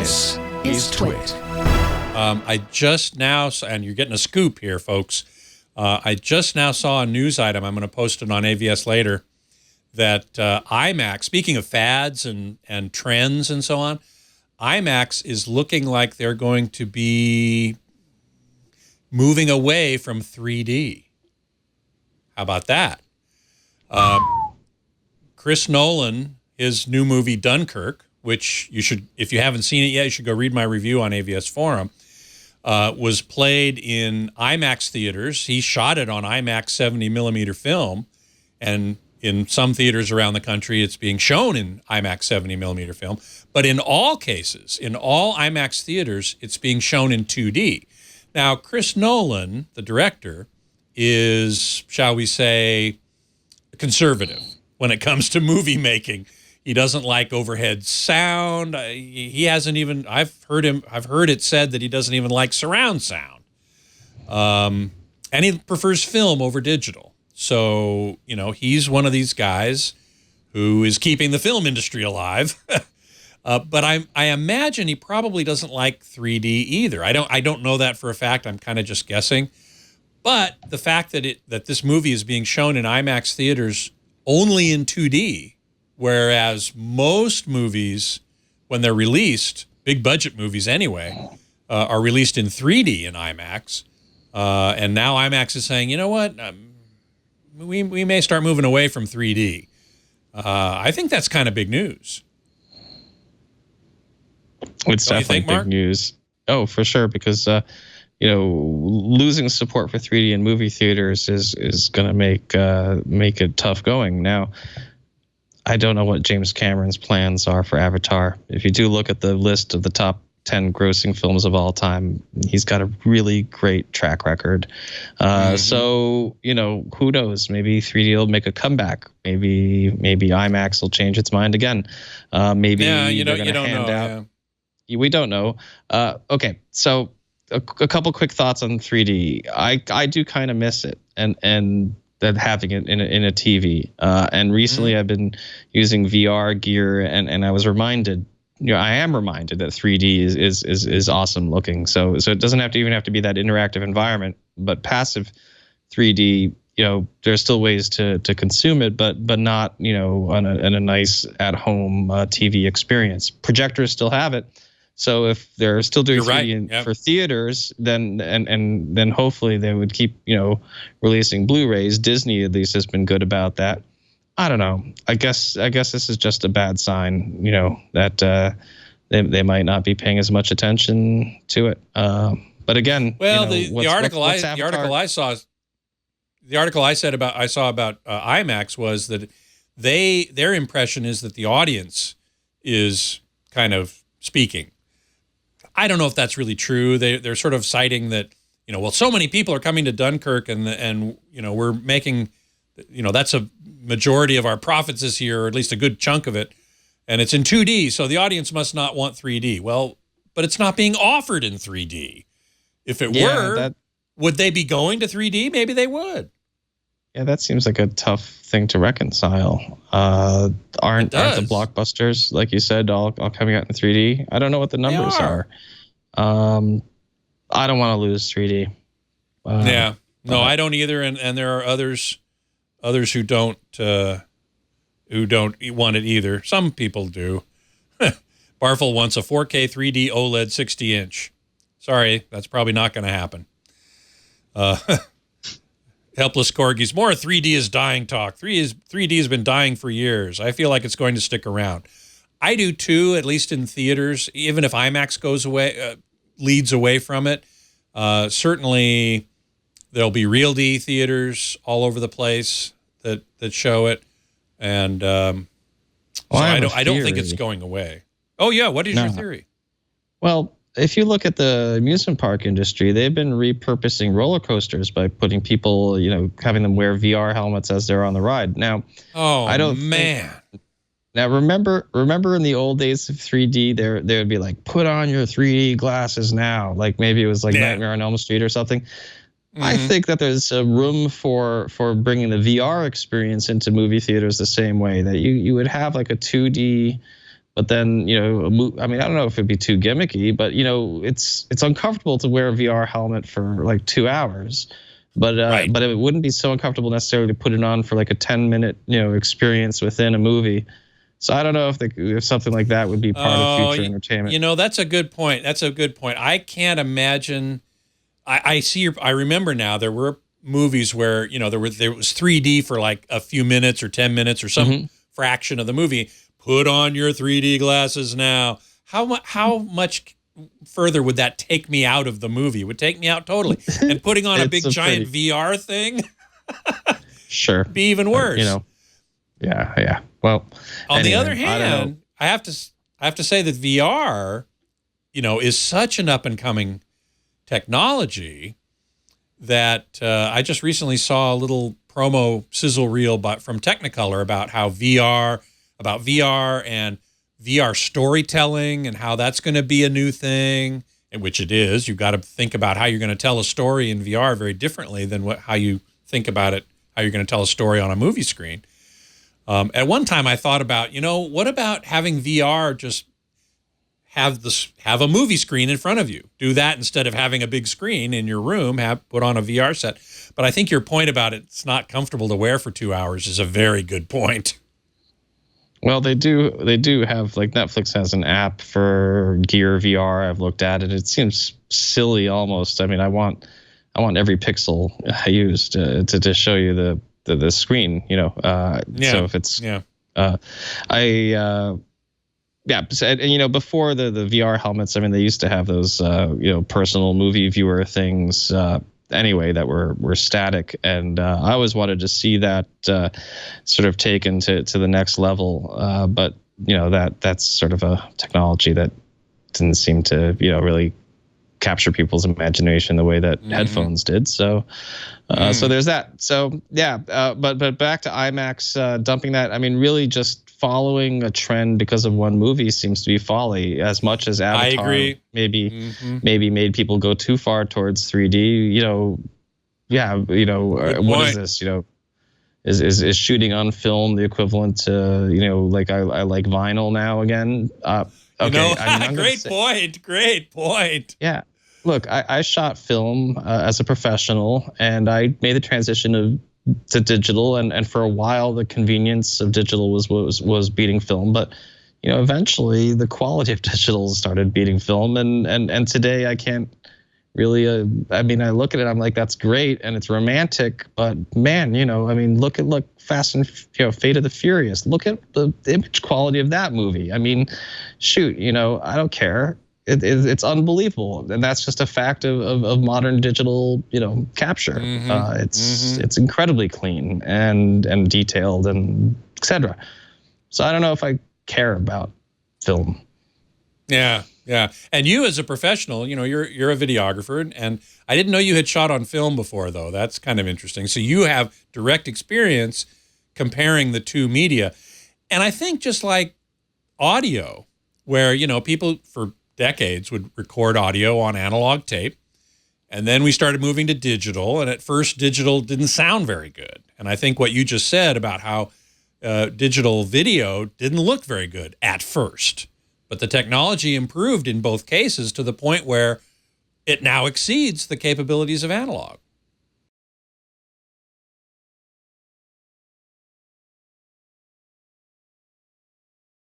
This is TWiT. I just now, and you're getting a scoop here, folks. I just now saw a news item. I'm going to post it on AVS later. That IMAX, speaking of fads and trends and so on, IMAX is looking like they're going to be moving away from 3D. How about that? Chris Nolan, his new movie Dunkirk, which you should, if you haven't seen it yet, you should go read my review on AVS Forum, was played in IMAX theaters. He shot it on IMAX 70mm film, and in some theaters around the country, it's being shown in IMAX 70mm film. But in all cases, in all IMAX theaters, it's being shown in 2D. Now, Chris Nolan, the director, is, shall we say, conservative when it comes to movie making. He doesn't like overhead sound. He hasn't even, I've heard it said that he doesn't even like surround sound. And he prefers film over digital. So, you know, he's one of these guys who is keeping the film industry alive. But I imagine he probably doesn't like 3D either. I don't know that for a fact. I'm kind of just guessing. But the fact that this movie is being shown in IMAX theaters only in 2D, whereas most movies, when they're released, big budget movies anyway, are released in 3D in IMAX. And now IMAX is saying, you know what? We may start moving away from 3D. I think that's kind of big news. It's definitely big news. Oh, for sure, because losing support for 3D in movie theaters is going to make it tough going. Now, I don't know what James Cameron's plans are for Avatar. If you do look at the list of the top 10 grossing films of all time, he's got a really great track record. So, who knows? Maybe 3D will make a comeback. Maybe IMAX will change its mind again. Maybe you don't know. Yeah. We don't know. Okay, so a couple quick thoughts on 3D. I do kind of miss it, and that having it in a TV. And recently I've been using VR gear, and I was reminded. I am reminded that 3D is awesome looking. So it doesn't have to be that interactive environment, but passive 3D. There's still ways to consume it, but not in a nice at home TV experience. Projectors still have it. So if they're still doing 3D for theaters, then hopefully they would keep releasing Blu-rays. Disney at least has been good about that. I don't know. I guess this is just a bad sign. That they might not be paying as much attention to it. But again, the article I saw about IMAX was that their impression is that the audience is kind of speaking. I don't know if that's really true. They're sort of citing that, so many people are coming to Dunkirk and we're making, that's a majority of our profits this year, or at least a good chunk of it. And it's in 2D, so the audience must not want 3D. Well, but it's not being offered in 3D. If it were, would they be going to 3D? Maybe they would. Yeah, that seems like a tough thing to reconcile. Aren't the blockbusters, like you said, all coming out in 3D? I don't know what the numbers are. I don't want to lose 3D. I don't either. And there are others who don't want it either. Some people do. Barfel wants a 4K 3D OLED 60-inch. Sorry, that's probably not going to happen. Helpless Corgis, more 3D is dying talk. 3D has been dying for years. I feel like it's going to stick around. I do too, at least in theaters. Even if IMAX goes away, leads away from it, certainly there'll be Real D theaters all over the place that show it, and I don't think it's going away. Oh yeah, what is your theory? Well, if you look at the amusement park industry, they've been repurposing roller coasters by putting people, having them wear VR helmets as they're on the ride. Now, now remember in the old days of 3D, they would be like, put on your 3D glasses now. Like maybe it was like Nightmare on Elm Street or something. I think that there's a room for bringing the VR experience into movie theaters the same way that you would have like a 2D But then, I mean, I don't know if it'd be too gimmicky, but it's uncomfortable to wear a VR helmet for like 2 hours. But Right. but it wouldn't be so uncomfortable necessarily to put it on for like a 10-minute experience within a movie. So I don't know if something like that would be part of future entertainment. That's a good point. That's a good point. I can't imagine. I remember now there were movies where there was 3D for like a few minutes or 10 minutes or some fraction of the movie. Put on your 3D glasses now. How much further would that take me out of the movie? It would take me out totally. And putting on a big giant VR thing, sure, be even worse. Yeah. Well, on the other hand, I have to say that VR, is such an up and coming technology that I just recently saw a little promo sizzle reel from Technicolor about VR and VR storytelling and how that's going to be a new thing, and which it is. You've got to think about how you're going to tell a story in VR very differently than how you think about it, how you're going to tell a story on a movie screen. At one time I thought about, what about having VR just have a movie screen in front of you? Do that instead of having a big screen in your room, put on a VR set. But I think your point about it's not comfortable to wear for 2 hours is a very good point. Well, they do have, like, Netflix has an app for Gear VR. I've looked at it. It seems silly almost. I mean, I want every pixel I use to show you the screen, So if it's and before the VR helmets, I mean, they used to have those personal movie viewer things anyway that were static, and I always wanted to see that sort of taken to the next level, but that's sort of a technology that didn't seem to really capture people's imagination the way that headphones did. So so there's that. So but back to IMAX, dumping that, I mean, really just following a trend because of one movie seems to be folly, as much as Avatar I agree. maybe made people go too far towards 3D. What is this? Is shooting on film the equivalent to like I like vinyl now again? Okay, great point. Yeah. Look, I shot film as a professional, and I made the transition to digital, and for a while the convenience of digital was beating film, but eventually the quality of digital started beating film, and today I can't really I mean, I look at it, I'm like, that's great and it's romantic, but man, I mean, look Fast and Fate of the Furious, look at the image quality of that movie. I mean, shoot, I don't care. It's unbelievable, and that's just a fact of modern digital, capture. It's incredibly clean and detailed and etc. So I don't know if I care about film. Yeah. And you, as a professional, you're a videographer, and I didn't know you had shot on film before, though. That's kind of interesting. So you have direct experience comparing the two media, and I think just like audio, where people for decades would record audio on analog tape, and then we started moving to digital, and at first digital didn't sound very good. And I think what you just said about how digital video didn't look very good at first, but the technology improved in both cases to the point where it now exceeds the capabilities of analog.